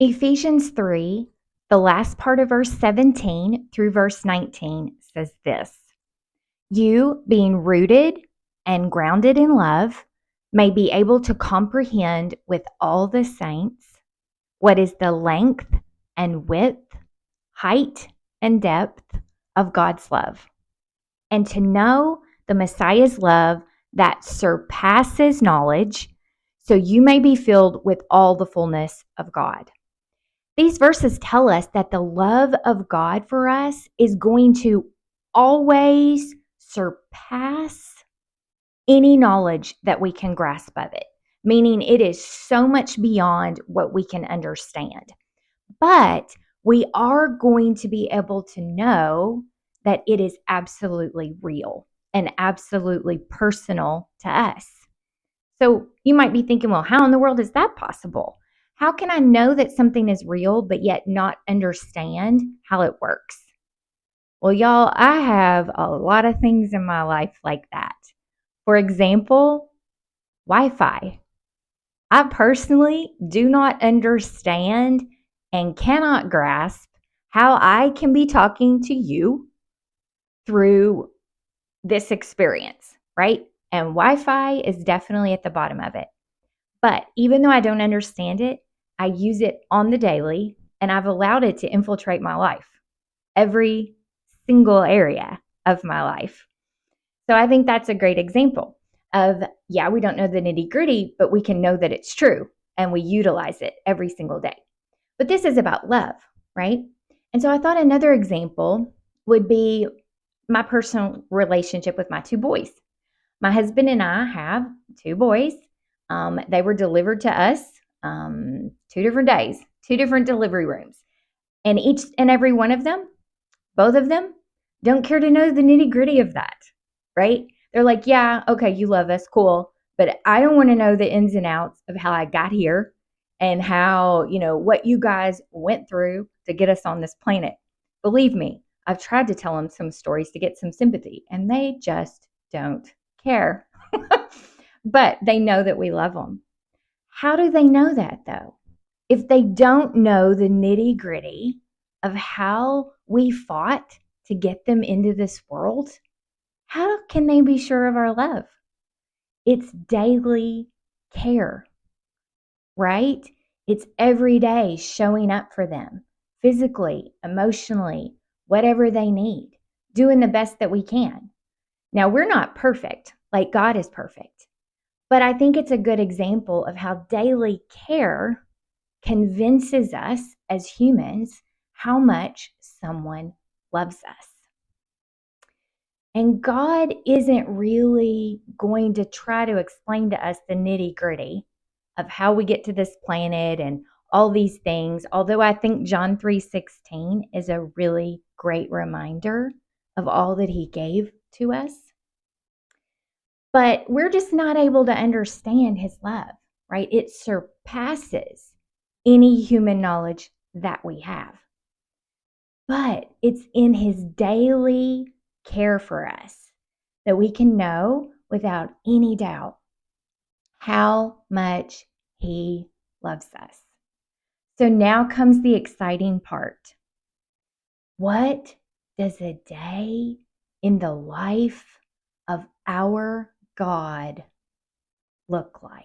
Ephesians 3, the last part of verse 17 through verse 19 says this: You, being rooted and grounded in love, may be able to comprehend with all the saints what is the length and width, height and depth of God's love, and to know the Messiah's love that surpasses knowledge, so you may be filled with all the fullness of God. These verses tell us that the love of God for us is going to always surpass any knowledge that we can grasp of it, meaning it is so much beyond what we can understand. But we are going to be able to know that it is absolutely real and absolutely personal to us. So you might be thinking, well, how in the world is that possible? How can I know that something is real but yet not understand how it works? Well, y'all, I have a lot of things in my life like that. For example, Wi Fi. I personally do not understand and cannot grasp how I can be talking to you through this experience, right? And Wi Fi is definitely at the bottom of it. But even though I don't understand it, I use it on the daily and I've allowed it to infiltrate my life, every single area of my life. So I think that's a great example of, yeah, we don't know the nitty gritty, but we can know that it's true and we utilize it every single day. But this is about love, right? And so I thought another example would be my personal relationship with my two boys. My husband and I have two boys. They were delivered to us 2 different days, 2 different delivery rooms. And each and every one of them, both of them, don't care to know the nitty gritty of that, right? They're like, yeah, okay, you love us, cool. But I don't want to know the ins and outs of how I got here and how, what you guys went through to get us on this planet. Believe me, I've tried to tell them some stories to get some sympathy, and they just don't care. But they know that we love them. How do they know that, though? If they don't know the nitty gritty of how we fought to get them into this world, how can they be sure of our love? It's daily care, right? It's every day showing up for them physically, emotionally, whatever they need, doing the best that we can. Now, we're not perfect, like God is perfect, but I think it's a good example of how daily care convinces us as humans how much someone loves us. And God isn't really going to try to explain to us the nitty gritty of how we get to this planet and all these things. Although I think John 3:16 is a really great reminder of all that he gave to us. But we're just not able to understand his love, right? It surpasses any human knowledge that we have. But it's in his daily care for us that we can know without any doubt how much he loves us. So now comes the exciting part. What does a day in the life of our God look like?